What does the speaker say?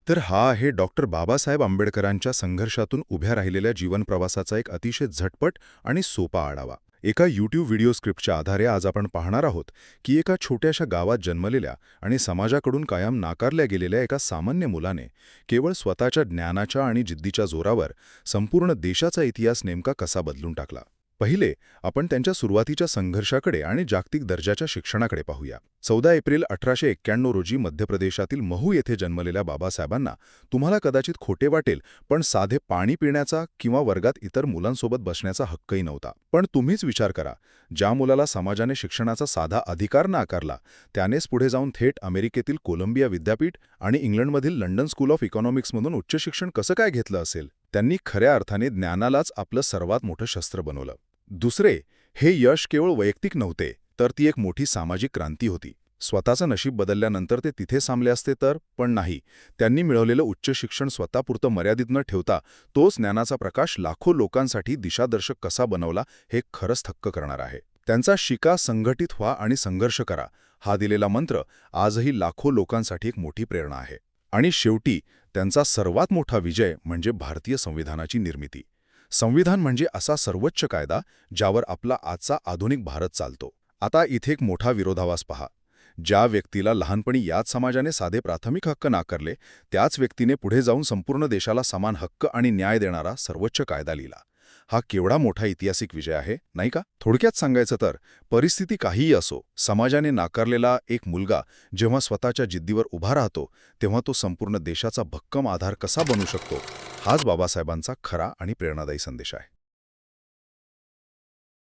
तर हा आहे डॉक्टर बाबासाहेब आंबेडकरांच्या संघर्षातून उभ्या राहिलेल्या जीवनप्रवासाचा एक अतिशय झटपट आणि सोपा आढावा. एका YouTube व्हिडिओ स्क्रिप्टच्या आधारे आज आपण पाहणार आहोत की एका छोट्याशा गावात जन्मलेल्या आणि समाजाकडून कायम नाकारल्या गेलेल्या एका सामान्य मुलाने केवळ स्वतःच्या ज्ञानाच्या आणि जिद्दीच्या जोरावर संपूर्ण देशाचा इतिहास नेमका कसा बदलून टाकला. पहिले आपण त्यांच्या सुरुवातीच्या संघर्षाकडे आणि जागतिक दर्जाच्या शिक्षणाकडे पाहूया. 14 एप्रिल 1891 रोजी मध्य प्रदेशातील महू येथे जन्मलेल्या बाबासाहेबांना तुम्हाला कदाचित खोटे वाटेल, पण साधे पाणी पिण्याचा किंवा वर्गात इतर मुलांसोबत बसण्याचा हक्कही नव्हता. पण तुम्हीच विचार करा, ज्या मुलाला समाजाने शिक्षणाचा साधा अधिकार नाकारला, त्यानेच पुढे जाऊन थेट अमेरिकेतील कोलंबिया विद्यापीठ आणि इंग्लंडमधील लंडन स्कूल ऑफ इकॉनॉमिक्समधून उच्च शिक्षण कसं काय घेतलं असेल. त्यांनी खऱ्या अर्थाने ज्ञानालाच आपलं सर्वात मोठं शस्त्र बनवलं. दुसरे, हे यश केवळ वैयक्तिक नव्हते, तर ती एक मोठी सामाजिक क्रांती होती. स्वतःचं नशीब बदलल्यानंतर ते तिथे थांबले असते तर, पण नाही. त्यांनी मिळवलेलं उच्च शिक्षण स्वतःपुरतं मर्यादित न ठेवता तोच ज्ञानाचा प्रकाश लाखो लोकांसाठी दिशादर्शक कसा बनवला, हे खरंच थक्क करणार आहे. त्यांचा शिका, संघटित व्हा आणि संघर्ष करा हा दिलेला मंत्र आजही लाखो लोकांसाठी एक मोठी प्रेरणा आहे. आणि शेवटी त्यांचा सर्वात मोठा विजय म्हणजे भारतीय संविधानाची निर्मिती. संविधान म्हणजे असा सर्वोच्च कायदा ज्यावर आपला आजचा आधुनिक भारत चालतो. आता इथे एक मोठा विरोधाभास पहा. ज्या व्यक्तीला लहानपणी याच समाजाने साधे प्राथमिक हक्क नाकारले, त्याच व्यक्तीने पुढे जाऊन संपूर्ण देशाला समान हक्क आणि न्याय देणारा सर्वोच्च कायदा लिहिला. हा केवढा मोठा ऐतिहासिक विजय आहे, नाही का? थोडक्यात सांगायचं तर, परिस्थिती काहीही असो, समाजाने नाकारलेला एक मुलगा जेव्हा स्वतःच्या जिद्दीवर उभा राहतो, तेव्हा तो संपूर्ण देशाचा भक्कम आधार कसा बनू शकतो, हाच बाबासाहेबांचा खरा आणि प्रेरणादायी संदेश आहे.